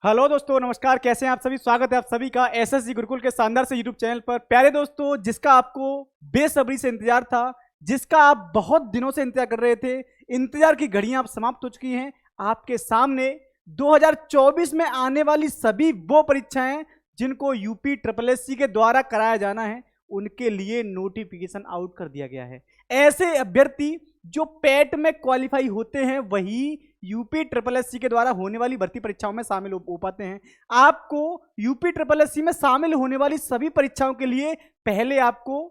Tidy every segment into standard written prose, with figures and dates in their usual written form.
Hello दोस्तों, नमस्कार। कैसे हैं आप सभी? स्वागत है आप सभी का एसएसजी गुरुकुल के शानदार से यूट्यूब चैनल पर। प्यारे दोस्तों, जिसका आपको बेसब्री से इंतजार था, जिसका आप बहुत दिनों से इंतजार कर रहे थे, इंतजार की घड़ियां अब समाप्त हो चुकी हैं। आपके सामने 2024 में आने वाली सभी वो परीक्षाएं जिनको यूपी ट्रिपल एससी के द्वारा कराया जाना है, उनके लिए नोटिफिकेशन आउट कर दिया गया है। ऐसे अभ्यर्थी जो पेट में क्वालिफाई होते हैं वही यूपी ट्रिपल एससी के द्वारा होने वाली भर्ती परीक्षाओं में शामिल हो पाते हैं। आपको यूपी ट्रिपल एससी में शामिल होने वाली सभी परीक्षाओं के लिए पहले आपको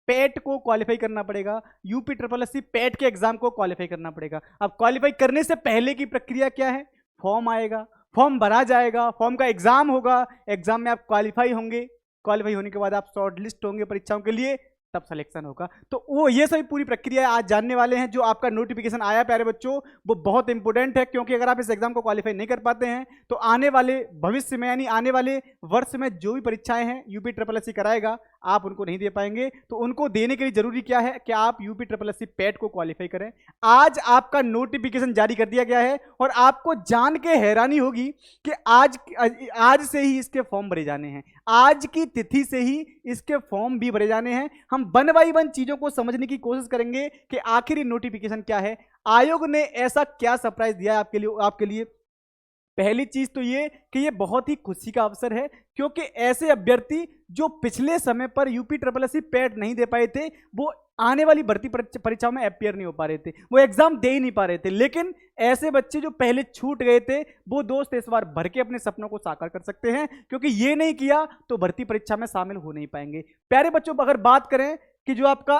पेट को क्वालिफाई करना पड़ेगा। यूपी ट्रिपल एससी पेट के एग्जाम को क्वालिफाई करना पड़ेगा। अब क्वालिफाई करने से पहले की प्रक्रिया क्या है? फॉर्म आएगा, फॉर्म भरा जाएगा, फॉर्म का एग्जाम होगा, एग्जाम में आप क्वालिफाई होंगे, क्वालिफाई होने के बाद आप शॉर्ट लिस्ट होंगे परीक्षाओं के लिए, तब सिलेक्शन होगा। तो वो ये सभी पूरी प्रक्रिया आज जानने वाले हैं। जो आपका नोटिफिकेशन आया प्यारे बच्चों, वो बहुत इंपॉर्टेंट है, क्योंकि अगर आप इस एग्जाम को क्वालिफाई नहीं कर पाते हैं तो आने वाले भविष्य में, यानी आने वाले वर्ष में जो भी परीक्षाएं हैं यूपी ट्रिपल एससी कराएगा, आप उनको नहीं दे पाएंगे। तो उनको देने के लिए जरूरी क्या है कि आप यूपी ट्रिपल एससी पेट को क्वालिफाई करें। आज आपका नोटिफिकेशन जारी कर दिया गया है और आपको जान के हैरानी होगी कि आज से ही इसके फॉर्म भरे जाने हैं। आज की तिथि से ही इसके फॉर्म भी भरे जाने हैं। हम वन बाई वन चीजों को समझने की कोशिश करेंगे कि आखिर ये नोटिफिकेशन क्या है, आयोग ने ऐसा क्या सरप्राइज दिया है आपके लिए। पहली चीज तो ये कि ये बहुत ही खुशी का अवसर है, क्योंकि ऐसे अभ्यर्थी जो पिछले समय पर यूपी ट्रिपल एससी पेट नहीं दे पाए थे, वो आने वाली भर्ती परीक्षाओं में अपियर नहीं हो पा रहे थे, वो एग्जाम दे ही नहीं पा रहे थे। लेकिन ऐसे बच्चे जो पहले छूट गए थे, वो दोस्त इस बार भर के अपने सपनों को साकार कर सकते हैं, क्योंकि ये नहीं किया तो भर्ती परीक्षा में शामिल हो नहीं पाएंगे। प्यारे बच्चों, अगर बात करें कि जो आपका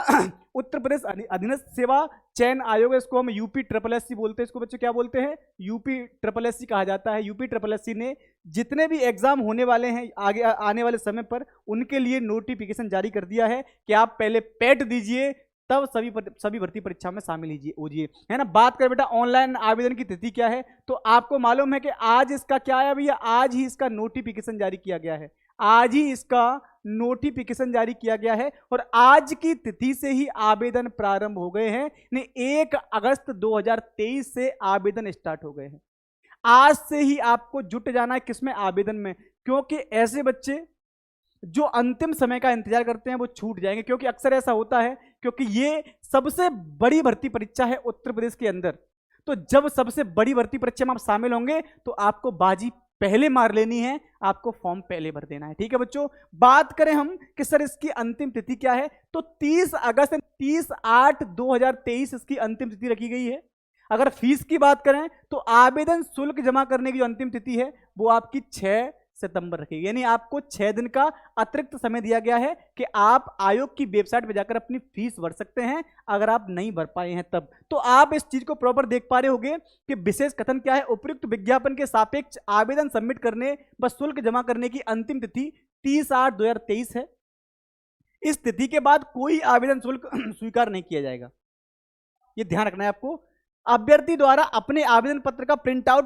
उत्तर प्रदेश अधीनस्थ सेवा चयन आयोग है, इसको हम यूपी ट्रिपल एससी बोलते हैं। इसको बच्चों क्या बोलते हैं? यूपी ट्रिपल एससी कहा जाता है। यूपी ट्रिपल एससी ने जितने भी एग्जाम होने वाले हैं आगे आने वाले समय पर, उनके लिए नोटिफिकेशन जारी कर दिया है कि आप पहले पेट दीजिए, तब सभी भर्ती परीक्षा में शामिल होजिए, है ना। बात करें बेटा ऑनलाइन आवेदन की तिथि क्या है, तो आपको मालूम है कि आज इसका क्या आया भैया? आज ही इसका नोटिफिकेशन जारी किया गया है। आज ही इसका नोटिफिकेशन जारी किया गया है और आज की तिथि से ही आवेदन प्रारंभ हो गए हैं। 1 अगस्त 2023 से आवेदन स्टार्ट हो गए हैं। आज से ही आपको जुट जाना है किसमें? आवेदन में, क्योंकि ऐसे बच्चे जो अंतिम समय का इंतजार करते हैं वो छूट जाएंगे। क्योंकि अक्सर ऐसा होता है, क्योंकि ये सबसे बड़ी भर्ती परीक्षा है उत्तर प्रदेश के अंदर। तो जब सबसे बड़ी भर्ती परीक्षा में आप शामिल होंगे तो आपको बाजी पहले मार लेनी है, आपको फॉर्म पहले भर देना है। ठीक है बच्चों। बात करें हम कि सर इसकी अंतिम तिथि क्या है, तो 30/8/2023 इसकी अंतिम तिथि रखी गई है। अगर फीस की बात करें तो आवेदन शुल्क जमा करने की जो अंतिम तिथि है वो आपकी 6 सितंबर रखी गई, यानी आपको 6 दिन का अतिरिक्त समय दिया गया है कि आप आयोग की वेबसाइट पर जाकर अपनी फीस भर सकते हैं, अगर आप नहीं भर पाए हैं तब। तो आप इस चीज को प्रॉपर देख पा रहे होंगे कि विशेष कथन क्या है? उपयुक्त विज्ञापन के सापेक्ष आवेदन सबमिट करने व शुल्क जमा करने की अंतिम तिथि 30/8/2023 है। इस तिथि के बाद कोई आवेदन शुल्क स्वीकार नहीं किया जाएगा। यह ध्यान रखना है आपको। अभ्यर्थी द्वारा अपने आवेदन पत्र का प्रिंट आउट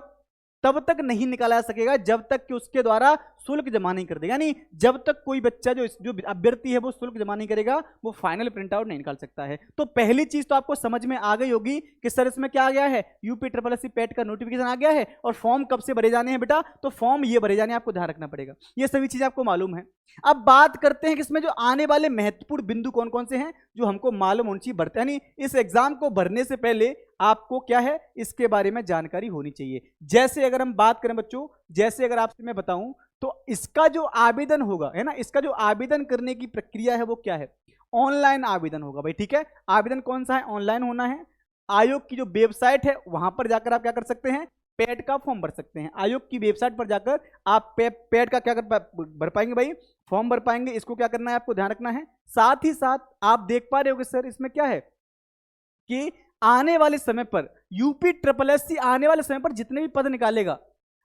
तब तक नहीं निकाला जा सकेगा जब तक कि उसके द्वारा शुल्क जमा नहीं कर देगा। यानी जब तक कोई बच्चा जो अभ्यर्थी है वो शुल्क जमा नहीं करेगा, वो फाइनल प्रिंट आउट नहीं निकाल सकता है। तो पहली चीज तो आपको समझ में आ गई होगी कि सर इसमें क्या आ गया है? यूपी ट्रिपल एससी पेट का नोटिफिकेशन आ गया है। और फॉर्म कब से भरे जाने हैं बेटा? तो फॉर्म ये भरे जाने, आपको ध्यान रखना पड़ेगा। ये सभी चीजें आपको मालूम है। अब बात करते हैं कि इसमें जो आने वाले महत्वपूर्ण बिंदु कौन कौन से हैं जो हमको मालूम होनी चाहिए भरते, यानी इस एग्जाम को भरने से पहले आपको क्या है इसके बारे में जानकारी होनी चाहिए। जैसे अगर हम बात करें बच्चों, जैसे अगर आपसे मैं बताऊं तो इसका जो आवेदन होगा, है ना, इसका जो आवेदन करने की प्रक्रिया है वो क्या है? ऑनलाइन आवेदन होगा भाई। ठीक है। आवेदन कौन सा है? ऑनलाइन होना है। आयोग की जो वेबसाइट है वहां पर जाकर आप क्या कर सकते हैं? पेट का फॉर्म भर सकते हैं। आयोग की वेबसाइट पर जाकर आप पेट का क्या भर पाएंगे भाई? फॉर्म भर पाएंगे। इसको क्या करना है? आपको ध्यान रखना है। साथ ही साथ आप देख पा रहे हो कि सर इसमें क्या है कि आने वाले समय पर यूपी ट्रिपल एससी आने वाले समय पर जितने भी पद निकालेगा,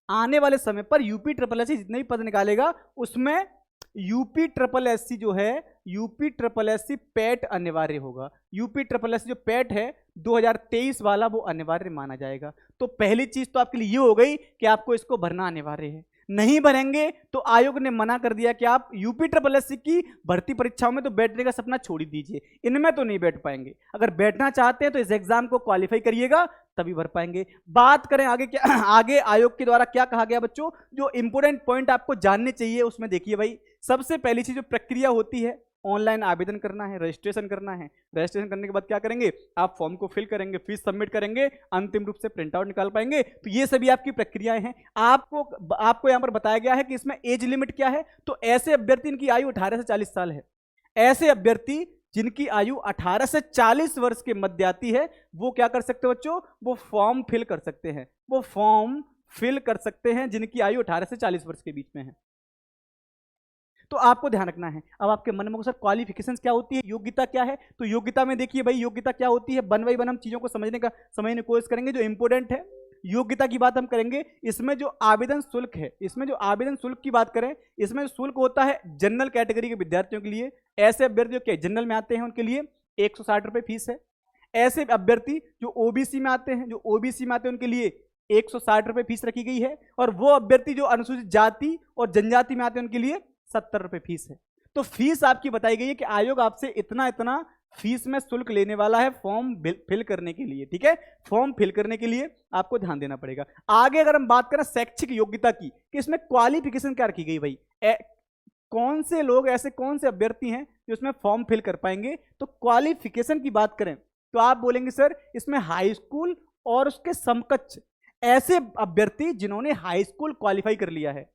आने वाले समय पर यूपी ट्रिपल एससी जितने भी पद निकालेगा, उसमें यूपी ट्रिपल एससी जो है, यूपी ट्रिपल एससी पेट अनिवार्य होगा। यूपी ट्रिपल एससी जो पेट है 2023 वाला, वो अनिवार्य माना जाएगा। तो पहली चीज तो आपके लिए ये हो गई कि आपको इसको भरना अनिवार्य है। नहीं भरेंगे तो आयोग ने मना कर दिया कि आप यूपी ट्रिपल एससी की भर्ती परीक्षाओं में तो बैठने का सपना छोड़ ही दीजिए, इनमें तो नहीं बैठ पाएंगे। अगर बैठना चाहते हैं तो इस एग्जाम को क्वालिफाई करिएगा, तभी भर पाएंगे। बात करें आगे क्या आगे आयोग के द्वारा क्या कहा गया बच्चों, जो इंपोर्टेंट पॉइंट आपको जानने चाहिए उसमें देखिए भाई, सबसे पहली चीज जो प्रक्रिया होती है, ऑनलाइन आवेदन करना है, रजिस्ट्रेशन करना है। रजिस्ट्रेशन करने के बाद क्या करेंगे, आप फॉर्म को फिल करेंगे, फीस सबमिट करेंगे, अंतिम रूप से प्रिंट आउट निकाल पाएंगे। तो ये सभी आपकी प्रक्रियाएं हैं। आपको यहां पर बताया गया है कि इसमें एज लिमिट क्या है, तो ऐसे अभ्यर्थी इनकी आयु 18 से 40 साल है। ऐसे अभ्यर्थी जिनकी आयु 18 से 40 वर्ष के मध्य आती है वो क्या कर सकते हैं बच्चों, वो फॉर्म फिल कर सकते हैं, वो फॉर्म फिल कर सकते हैं जिनकी आयु 18 से 40 वर्ष के बीच में है। तो आपको ध्यान रखना है। अब आपके मन में सर क्वालिफिकेशंस क्या होती है, योग्यता क्या है, तो योग्यता में देखिए भाई योग्यता क्या होती है, वन बाई वन हम चीजों को समझने की कोशिश करेंगे। जो इंपोर्टेंट है योग्यता की बात हम करेंगे। इसमें जो आवेदन शुल्क है, इसमें जो आवेदन शुल्क की बात करें, इसमें जो शुल्क होता है जनरल कैटेगरी के विद्यार्थियों के लिए, ऐसे अभ्यर्थी जो जनरल में आते हैं उनके लिए 160 रुपए फीस है। ऐसे अभ्यर्थी जो ओबीसी में आते हैं, उनके लिए 160 रुपए फीस रखी गई है। और वो अभ्यर्थी जो अनुसूचित जाति और जनजाति में आते हैं उनके लिए 70 रुपए फीस है। तो फीस आपकी बताई गई है कि आयोग आपसे इतना इतना फीस में शुल्क लेने वाला है फॉर्म फिल करने के लिए। ठीक है, फॉर्म फिल करने के लिए आपको ध्यान देना पड़ेगा। आगे अगर हम बात करें शैक्षिक योग्यता की, कि इसमें क्वालिफिकेशन क्या रखी गई भाई, कौन से लोग ऐसे कौन से अभ्यर्थी हैं जो इसमें फॉर्म फिल कर पाएंगे, तो क्वालिफिकेशन की बात करें तो आप बोलेंगे सर इसमें हाई स्कूल और उसके समकक्ष ऐसे अभ्यर्थी जिन्होंने हाई स्कूल क्वालिफाई कर लिया है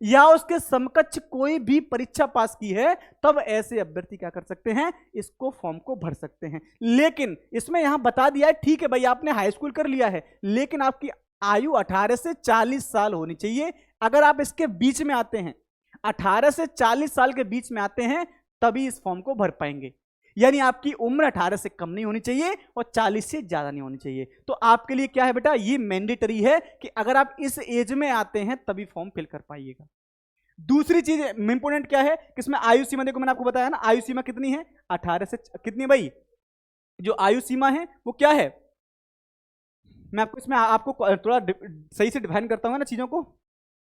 या उसके समकक्ष कोई भी परीक्षा पास की है, तब ऐसे अभ्यर्थी क्या कर सकते हैं, इसको फॉर्म को भर सकते हैं। लेकिन इसमें यहां बता दिया है, ठीक है भाई आपने हाई स्कूल कर लिया है, लेकिन आपकी आयु 18 से 40 साल होनी चाहिए। अगर आप इसके बीच में आते हैं, 18 से 40 साल के बीच में आते हैं, तभी इस फॉर्म को भर पाएंगे। यानी आपकी उम्र 18 से कम नहीं होनी चाहिए और 40 से ज्यादा नहीं होनी चाहिए। तो आपके लिए क्या है बेटा, ये मैंडेटरी है कि अगर आप इस एज में आते हैं तभी फॉर्म फिल कर पाइएगा। दूसरी चीज इंपोर्टेंट क्या है, किसमें आयु सीमा, देखो मैंने आपको बताया ना आयु सीमा कितनी है, 18 से कितनी भाई, जो आयु सीमा है वो क्या है, मैं आपको इसमें आपको थोड़ा सही से डिफाइन करता हूं ना चीजों को,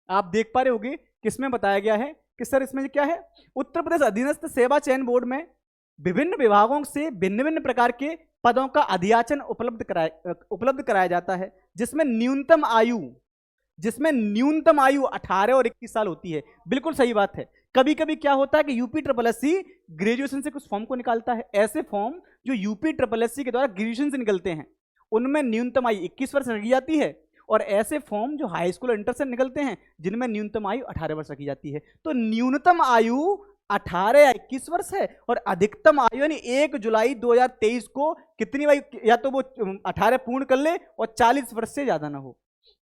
आप देख पा रहे होंगे किसमें बताया गया है कि सर इसमें क्या है, उत्तर प्रदेश अधीनस्थ सेवा चयन बोर्ड में विभिन्न विभागों से भिन्न भिन्न प्रकार के पदों का अधियाचन उपलब्ध कराया जाता है, जिसमें न्यूनतम आयु 18 और 21 साल होती है। बिल्कुल सही बात है। कभी कभी क्या होता है कि UP triple S C graduation से कुछ फॉर्म को निकालता है। ऐसे फॉर्म जो यूपी ट्रिपल एस सी के द्वारा ग्रेजुएशन से निकलते हैं उनमें न्यूनतम आयु 21 वर्ष रखी जाती है, और ऐसे फॉर्म जो हाई स्कूल इंटर से निकलते हैं जिनमें न्यूनतम आयु 18 वर्ष रखी जाती है। तो न्यूनतम आयु 18 या 21 वर्ष है और अधिकतम आयु यानी 1 जुलाई 2023 को कितनी भाई, या तो वो 18 पूर्ण कर ले और 40 वर्ष से ज्यादा ना हो।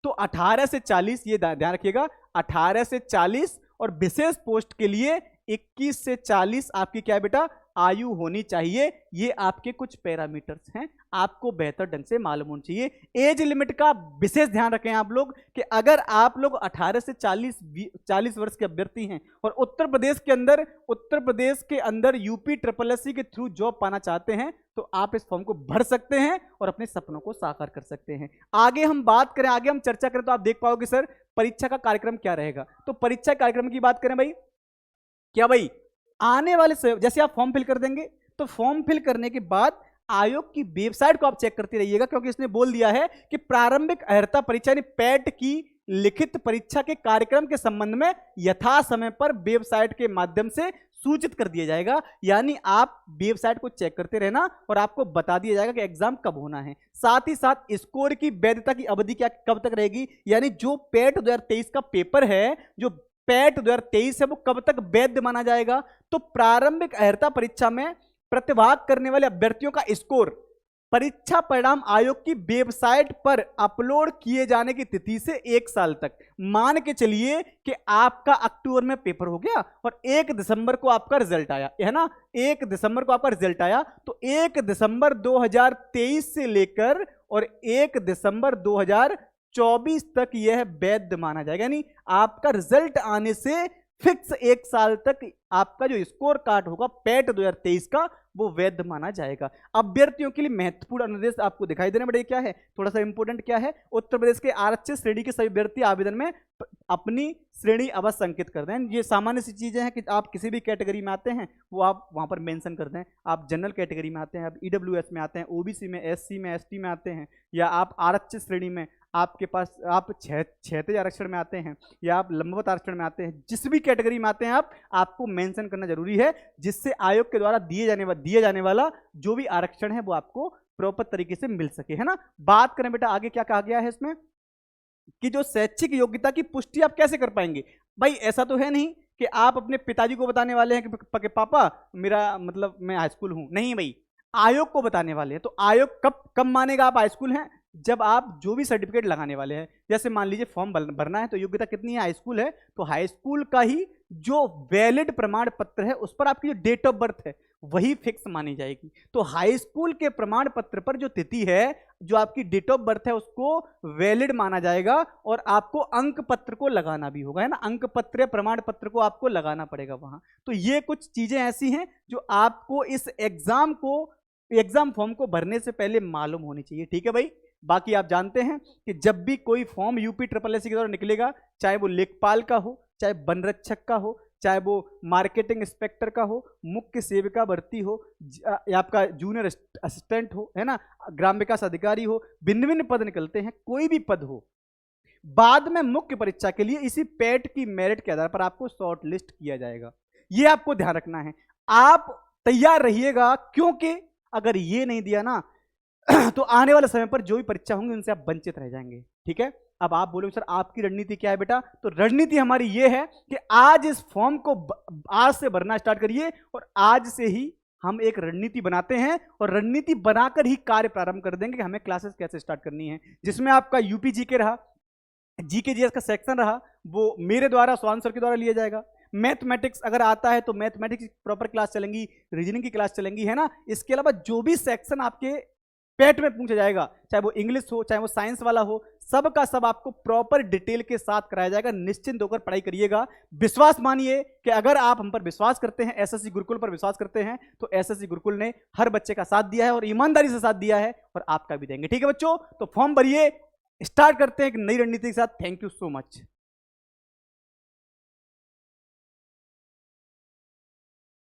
तो 18 से 40, ये ध्यान रखिएगा, 18 से 40 और विशेष पोस्ट के लिए 21 से 40 आपकी क्या है बेटा, आयु होनी चाहिए। ये आपके कुछ पैरामीटर्स हैं, आपको बेहतर ढंग से मालूम होना चाहिए। एज लिमिट का विशेष ध्यान रखें आप लोग कि अगर आप लोग 18 से 40 वर्ष के अभ्यर्थी हैं और उत्तर प्रदेश के अंदर यूपी ट्रिपल एस सी के थ्रू जॉब पाना चाहते हैं, तो आप इस फॉर्म को भर सकते हैं और अपने सपनों को साकार कर सकते हैं। आगे हम बात करें, आगे हम चर्चा करें तो आप देख पाओगे सर परीक्षा का कार्यक्रम क्या रहेगा। तो परीक्षा कार्यक्रम की बात करें भाई, क्या भाई आने वाले जैसे आप फॉर्म फिल कर देंगे तो फॉर्म फिल करने के बाद आयोग की वेबसाइट को आप चेक करते रहिएगा, क्योंकि इसने बोल दिया है कि प्रारंभिक अर्हता परीक्षा यानी पैट की लिखित परीक्षा के कार्यक्रम के संबंध में यथा समय पर वेबसाइट के माध्यम से सूचित कर दिया जाएगा। यानी आप वेबसाइट को चेक करते रहना और आपको बता दिया जाएगा कि एग्जाम कब होना है। साथ ही साथ स्कोर की वैधता की अवधि क्या कब तक रहेगी, यानी जो पैट 2023 का पेपर है, जो पैट 2023 है, वो कब तक वैध माना जाएगा। तो प्रारंभिक अर्हता परीक्षा में प्रतिभाग करने वाले अभ्यर्थियों का स्कोर परीक्षा परिणाम आयोग की वेबसाइट पर अपलोड किए जाने की तिथि से 1 साल तक, मान के चलिए कि आपका अक्टूबर में पेपर हो गया और 1 दिसंबर को आपका रिजल्ट आया, है ना, 1 दिसंबर को आपका रिजल्ट आया, तो 1 दिसंबर 2023 से लेकर और 1 दिसंबर 2024 तक यह वैध माना जाएगा। यानी आपका रिजल्ट आने से फिक्स 1 साल तक आपका जो स्कोर कार्ड होगा पैट 2023 का, वो वैध माना जाएगा। अभ्यर्थियों के लिए महत्वपूर्ण अनुदेश आपको दिखाई देने बड़े क्या है, थोड़ा सा इंपोर्टेंट क्या है, उत्तर प्रदेश के आरक्षित श्रेणी के सभी अभ्यर्थी आवेदन में अपनी श्रेणी अवश्य अंकित कर दें। ये सामान्य सी चीजें हैं कि आप किसी भी कैटेगरी में आते हैं वो आप वहां पर मेंशन कर दें। आप जनरल कैटेगरी में आते हैं, आप ईडब्ल्यूएस में आते हैं, ओबीसी में, एससी में, एसटी में आते हैं, या आप आरक्षित श्रेणी में आपके पास आप क्षैतिज आरक्षण में आते हैं, या आप लंबवत आरक्षण में आते हैं, जिस भी कैटेगरी में आते हैं आपको मेंशन करना जरूरी है, जिससे आयोग के द्वारा दिए जाने वाला जो भी आरक्षण है वो आपको प्रॉपर तरीके से मिल सके, है ना। बात करें बेटा आगे क्या कहा गया है इसमें कि जो शैक्षिक योग्यता की पुष्टि आप कैसे कर पाएंगे। भाई ऐसा तो है नहीं कि आप अपने पिताजी को बताने वाले हैं कि पापा मेरा मतलब मैं हाई स्कूल हूं, नहीं भाई, आयोग को बताने वाले हैं। तो आयोग कब मानेगा आप हाई स्कूल हैं, जब आप जो भी सर्टिफिकेट लगाने वाले हैं, जैसे मान लीजिए फॉर्म भरना है तो योग्यता कितनी है, हाई स्कूल है, तो हाई स्कूल का ही जो वैलिड प्रमाण पत्र है उस पर आपकी जो डेट ऑफ बर्थ है वही फिक्स मानी जाएगी। तो हाई स्कूल के प्रमाण पत्र पर जो तिथि है, जो आपकी डेट ऑफ बर्थ है, उसको वैलिड माना जाएगा और आपको अंक पत्र को लगाना भी होगा, है ना। अंक पत्र प्रमाण पत्र को आपको लगाना पड़ेगा वहां। तो ये कुछ चीजें ऐसी हैं जो आपको इस एग्जाम फॉर्म को भरने से पहले मालूम होनी चाहिए, ठीक है भाई। बाकी आप जानते हैं कि जब भी कोई फॉर्म यूपी SSS के द्वारा निकलेगा, चाहे वो लेखपाल का हो, चाहे वन रक्षक का हो, चाहे वो मार्केटिंग इंस्पेक्टर का हो, मुख्य सेविका भर्ती हो, या आपका जूनियर असिस्टेंट हो, है ना, ग्राम विकास अधिकारी हो, भिन्न भिन्न पद निकलते हैं, कोई भी पद हो, बाद में मुख्य परीक्षा के लिए इसी पेट की मेरिट के आधार पर आपको शॉर्ट लिस्ट किया जाएगा। ये आपको ध्यान रखना है, आप तैयार रहिएगा, क्योंकि अगर ये नहीं दिया ना तो आने वाले समय पर जो भी परीक्षा होंगी उनसे आप वंचित रह जाएंगे, ठीक है। अब आप बोलोगे सर आपकी रणनीति क्या है बेटा, तो रणनीति हमारी ये है कि आज इस फॉर्म को आज से भरना स्टार्ट करिए और आज से ही हम एक रणनीति बनाते हैं और रणनीति बनाकर ही कार्य प्रारंभ कर देंगे कि हमें क्लासेस कैसे स्टार्ट करनी है, जिसमें आपका यूपी जीके रहा, जीके जीएस का सेक्शन रहा, वो मेरे द्वारा स्वान सर के द्वारा लिया जाएगा। मैथमेटिक्स अगर आता है तो मैथमेटिक्स की प्रॉपर क्लास चलेंगी, रीजनिंग की क्लास चलेंगी, है ना। इसके अलावा जो भी सेक्शन आपके पेट में पूछा जाएगा, चाहे वो इंग्लिश हो, चाहे वो साइंस वाला हो, सब का सब आपको प्रॉपर डिटेल के साथ कराया जाएगा। निश्चिंत होकर पढ़ाई करिएगा। विश्वास मानिए कि अगर आप हम पर विश्वास करते हैं, एसएससी गुरुकुल पर विश्वास करते हैं, तो एसएससी गुरुकुल ने हर बच्चे का साथ दिया है और ईमानदारी से साथ दिया है और आपका भी देंगे, ठीक है बच्चों। तो फॉर्म भरिए, स्टार्ट करते हैं एक नई रणनीति के साथ। Thank you so much.